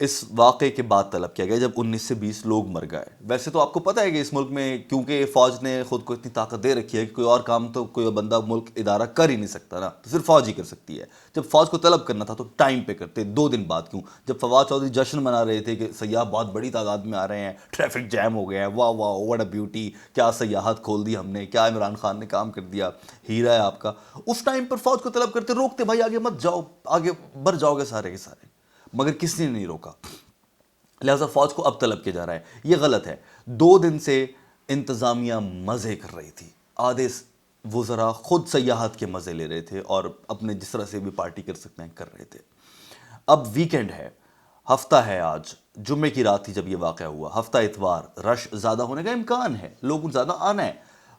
اس واقعے کے بعد طلب کیا گیا جب 19 سے 20 لوگ مر گئے. ویسے تو آپ کو پتہ ہے کہ اس ملک میں کیونکہ فوج نے خود کو اتنی طاقت دے رکھی ہے کہ کوئی اور کام تو کوئی بندہ ملک ادارہ کر ہی نہیں سکتا نا, تو صرف فوج ہی کر سکتی ہے. جب فوج کو طلب کرنا تھا تو ٹائم پہ کرتے, 2 دن بعد کیوں؟ جب فواد چودھری جشن منا رہے تھے کہ سیاح بہت بڑی تعداد میں آ رہے ہیں, ٹریفک جیم ہو گیا ہے, واہ واہ واٹ اے بیوٹی, کیا سیاحت کھول دی ہم نے, کیا عمران خان نے کام کر دیا, ہیرا ہے آپ کا, اس ٹائم پر فوج کو طلب کرتے, روکتے بھائی آگے مت جاؤ, آگے بڑھ جاؤ گے سارے کے سارے, مگر کس نے نہیں روکا. لہٰذا فوج کو اب طلب کیا جا رہا ہے, یہ غلط ہے. 2 دن سے انتظامیہ مزے کر رہی تھی, آدھے وزراء خود سیاحت کے مزے لے رہے تھے اور اپنے جس طرح سے بھی پارٹی کر سکتے ہیں کر رہے تھے. اب ویکینڈ ہے, ہفتہ ہے, آج جمعے کی رات تھی جب یہ واقعہ ہوا, ہفتہ اتوار, رش زیادہ ہونے کا امکان ہے, لوگوں زیادہ آنا ہے,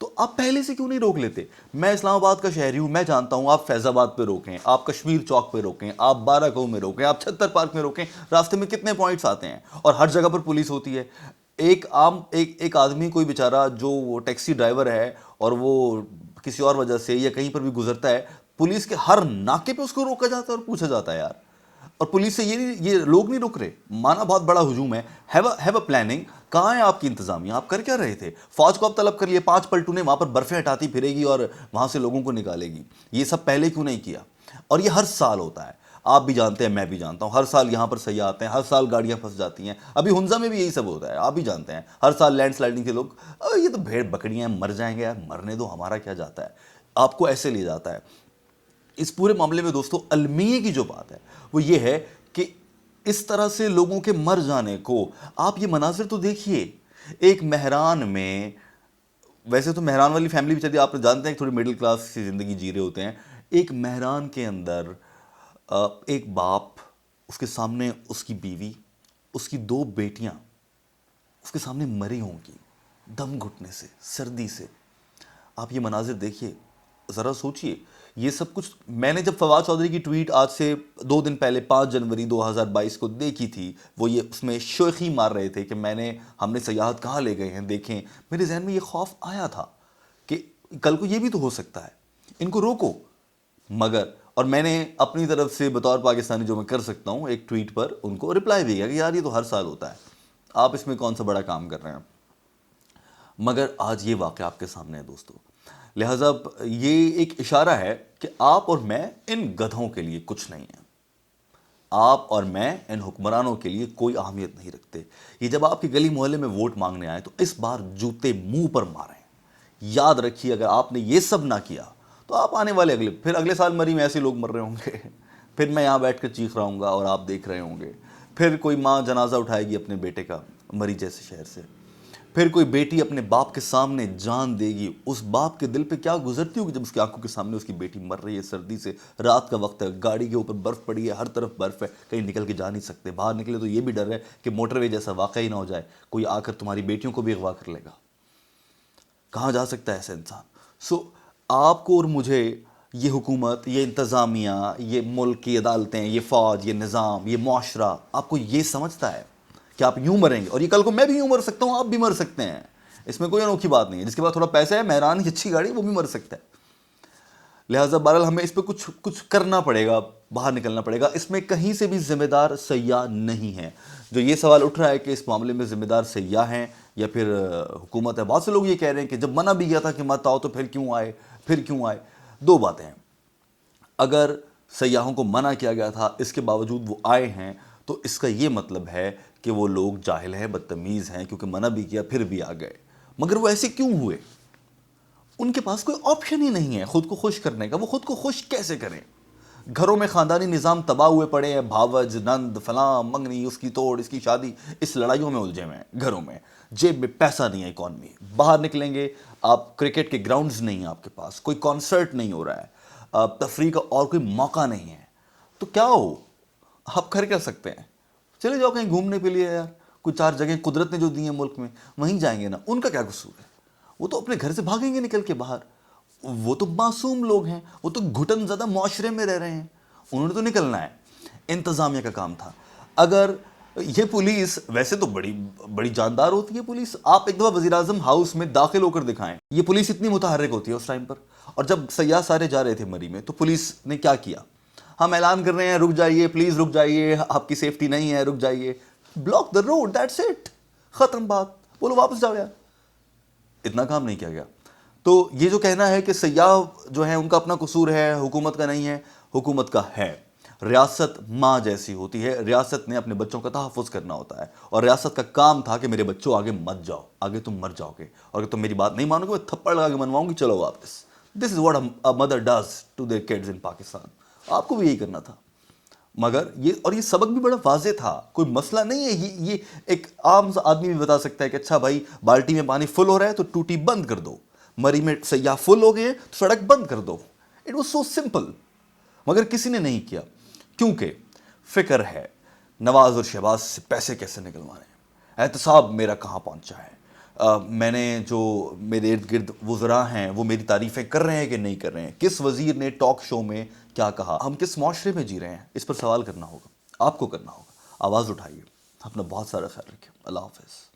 تو آپ پہلے سے کیوں نہیں روک لیتے؟ میں اسلام آباد کا شہری ہوں, میں جانتا ہوں آپ فیض آباد پہ روکیں, آپ کشمیر چوک پہ روکیں, آپ بارہ گاؤں میں روکیں, آپ چھتر پارک میں روکیں, راستے میں کتنے پوائنٹس آتے ہیں اور ہر جگہ پر پولیس ہوتی ہے. ایک آدمی کوئی بیچارہ جو وہ ٹیکسی ڈرائیور ہے اور وہ کسی اور وجہ سے یا کہیں پر بھی گزرتا ہے, پولیس کے ہر ناکے پہ اس کو روکا جاتا ہے اور پوچھا جاتا ہے یار, اور پولیس سے یہ لوگ نہیں رک رہے. مانا بہت بڑا ہجوم ہے, ہیو اے پلاننگ, کہاں ہے آپ کی انتظامیہ؟ آپ کر کیا رہے تھے؟ فوج کو آپ طلب کر لیے, 5 پلٹونیں وہاں پر برفیں ہٹاتی پھرے گی اور وہاں سے لوگوں کو نکالے گی, یہ سب پہلے کیوں نہیں کیا؟ اور یہ ہر سال ہوتا ہے, آپ بھی جانتے ہیں, میں بھی جانتا ہوں, ہر سال یہاں پر سیاح آتے ہیں, ہر سال گاڑیاں پھنس جاتی ہیں, ابھی ہنزا میں بھی یہی سب ہوتا ہے, آپ بھی جانتے ہیں, ہر سال لینڈ سلائڈنگ کے لوگ, یہ تو بھیڑ بکریاں ہیں, مر جائیں گے یار, مرنے دو, ہمارا کیا جاتا ہے, آپ کو ایسے لے جاتا ہے. اس پورے معاملے میں دوستو المیے کی جو بات ہے وہ یہ ہے کہ اس طرح سے لوگوں کے مر جانے کو, آپ یہ مناظر تو دیکھیے, ایک مہران میں, ویسے تو مہران والی فیملی بھی چلتی ہے, آپ جانتے ہیں تھوڑی مڈل کلاس کی زندگی جی رہے ہوتے ہیں, ایک مہران کے اندر ایک باپ, اس کے سامنے اس کی بیوی, اس کی 2 بیٹیاں اس کے سامنے مری ہوں گی دم گھٹنے سے, سردی سے. آپ یہ مناظر دیکھیے, ذرا سوچئے, یہ سب کچھ میں نے جب فواد چودھری کی ٹویٹ آج سے 2 دن پہلے 5 جنوری 2022 کو دیکھی تھی, وہ یہ اس میں شوخی مار رہے تھے کہ ہم نے سیاحت کہاں لے گئے ہیں دیکھیں, میرے ذہن میں یہ خوف آیا تھا کہ کل کو یہ بھی تو ہو سکتا ہے, ان کو روکو. مگر اور میں نے اپنی طرف سے بطور پاکستانی جو میں کر سکتا ہوں, ایک ٹویٹ پر ان کو رپلائی بھی کیا کہ یار یہ تو ہر سال ہوتا ہے, آپ اس میں کون سا بڑا کام کر رہے ہیں. مگر آج یہ واقعہ آپ کے سامنے ہے دوستو, لہٰذا یہ ایک اشارہ ہے کہ آپ اور میں ان گدھوں کے لیے کچھ نہیں ہیں, آپ اور میں ان حکمرانوں کے لیے کوئی اہمیت نہیں رکھتے. یہ جب آپ کی گلی محلے میں ووٹ مانگنے آئے تو اس بار جوتے منہ پر ماریں. یاد رکھیے, اگر آپ نے یہ سب نہ کیا تو آپ آنے والے اگلے سال مری میں ایسے لوگ مر رہے ہوں گے, پھر میں یہاں بیٹھ کر چیخ رہا ہوں گا اور آپ دیکھ رہے ہوں گے, پھر کوئی ماں جنازہ اٹھائے گی اپنے بیٹے کا مری جیسے شہر سے, پھر کوئی بیٹی اپنے باپ کے سامنے جان دے گی. اس باپ کے دل پہ کیا گزرتی ہوگی جب اس کی آنکھوں کے سامنے اس کی بیٹی مر رہی ہے سردی سے, رات کا وقت ہے, گاڑی کے اوپر برف پڑی ہے, ہر طرف برف ہے, کہیں نکل کے جا نہیں سکتے, باہر نکلے تو یہ بھی ڈر ہے کہ موٹر وے جیسا واقعہ ہی نہ ہو جائے, کوئی آ کر تمہاری بیٹیوں کو بھی اغوا کر لے گا. کہاں جا سکتا ہے ایسا انسان؟ آپ کو اور مجھے یہ حکومت, یہ انتظامیہ, یہ ملک کی عدالتیں, یہ فوج, یہ نظام, یہ معاشرہ آپ کو یہ سمجھتا ہے کہ آپ یوں مریں گے, اور یہ کل کو میں بھی یوں مر سکتا ہوں, آپ بھی مر سکتے ہیں, اس میں کوئی انوکھی بات نہیں ہے. جس کے پاس تھوڑا پیسہ ہے, مہران کی اچھی گاڑی, وہ بھی مر سکتا ہے. لہٰذا بہرحال ہمیں اس پہ کچھ کرنا پڑے گا, باہر نکلنا پڑے گا. اس میں کہیں سے بھی ذمہ دار سیاح نہیں ہیں. جو یہ سوال اٹھ رہا ہے کہ اس معاملے میں ذمہ دار سیاح ہیں یا پھر حکومت ہے, بہت سے لوگ یہ کہہ رہے ہیں کہ جب منع بھی کیا تھا کہ مت آؤ تو پھر کیوں آئے. 2 باتیں ہیں, اگر سیاحوں کو منع کیا گیا تھا اس کے باوجود وہ آئے ہیں تو اس کا یہ مطلب ہے کہ وہ لوگ جاہل ہیں, بدتمیز ہیں, کیونکہ منع بھی کیا پھر بھی آ گئے. مگر وہ ایسے کیوں ہوئے؟ ان کے پاس کوئی آپشن ہی نہیں ہے خود کو خوش کرنے کا. وہ خود کو خوش کیسے کریں؟ گھروں میں خاندانی نظام تباہ ہوئے پڑے ہیں, بھاوج, نند, فلاں, منگنی, اس کی توڑ, اس کی شادی, اس لڑائیوں میں الجھے ہوئے ہیں گھروں میں. جیب میں پیسہ نہیں ہے, اکانومی باہر نکلیں گے آپ, کرکٹ کے گراؤنڈز نہیں ہیں آپ کے پاس, کوئی کانسرٹ نہیں ہو رہا ہے, تفریح کا اور کوئی موقع نہیں ہے, تو کیا ہو آپ کر کیا سکتے ہیں؟ چلے جاؤ کہیں گھومنے کے لیے یار, کوئی 4 جگہیں قدرت نے جو دی ہیں ملک میں وہیں جائیں گے نا. ان کا کیا قصور ہے؟ وہ تو اپنے گھر سے بھاگیں گے نکل کے باہر, وہ تو معصوم لوگ ہیں, وہ تو گھٹن زدہ معاشرے میں رہ رہے ہیں, انہوں نے تو نکلنا ہے. انتظامیہ کا کام تھا. اگر یہ پولیس ویسے تو بڑی جاندار ہوتی ہے پولیس, آپ ایک دفعہ وزیراعظم ہاؤس میں داخل ہو کر دکھائیں, یہ پولیس اتنی متحرک ہوتی ہے اس ٹائم پر. اور جب سیاح سارے جا رہے تھے مری میں تو پولیس نے کیا کیا؟ ہم اعلان کر رہے ہیں رک جائیے پلیز رک جائیے, آپ کی سیفٹی نہیں ہے, رک جائیے, block the road, that's it, ختم بات, بولو واپس جاؤ یار. اتنا کام نہیں کیا گیا. تو یہ جو کہنا ہے کہ سیاح جو ہیں ان کا اپنا قصور ہے, حکومت کا نہیں ہے, حکومت کا ہے. ریاست ماں جیسی ہوتی ہے, ریاست نے اپنے بچوں کا تحفظ کرنا ہوتا ہے, اور ریاست کا کام تھا کہ میرے بچوں آگے مت جاؤ, آگے تم مر جاؤ گے, اور اگر تم میری بات نہیں مانو گے میں تھپڑ لگا کے منواؤں گی, چلو واپس. This is what a mother does to their kids in Pakistan. آپ کو بھی یہی کرنا تھا. مگر یہ سبق بھی بڑا واضح تھا, کوئی مسئلہ نہیں ہے. یہ ایک عام آدمی بھی بتا سکتا ہے کہ اچھا بھائی بالٹی میں پانی فل ہو رہا ہے تو ٹوٹی بند کر دو, مری میں سیاح فل ہو گئے تو سڑک بند کر دو. It was so simple. مگر کسی نے نہیں کیا, کیونکہ فکر ہے نواز اور شہباز سے پیسے کیسے نکلوانے ہیں. احتساب میرا کہاں پہنچا ہے, میں نے جو میرے ارد گرد وزراء ہیں وہ میری تعریفیں کر رہے ہیں کہ نہیں کر رہے ہیں, کس وزیر نے ٹاک شو میں کیا کہا, ہم کس معاشرے میں جی رہے ہیں, اس پر سوال کرنا ہوگا, آپ کو کرنا ہوگا. آواز اٹھائیے. اپنا بہت سارا خیال رکھیں. اللہ حافظ.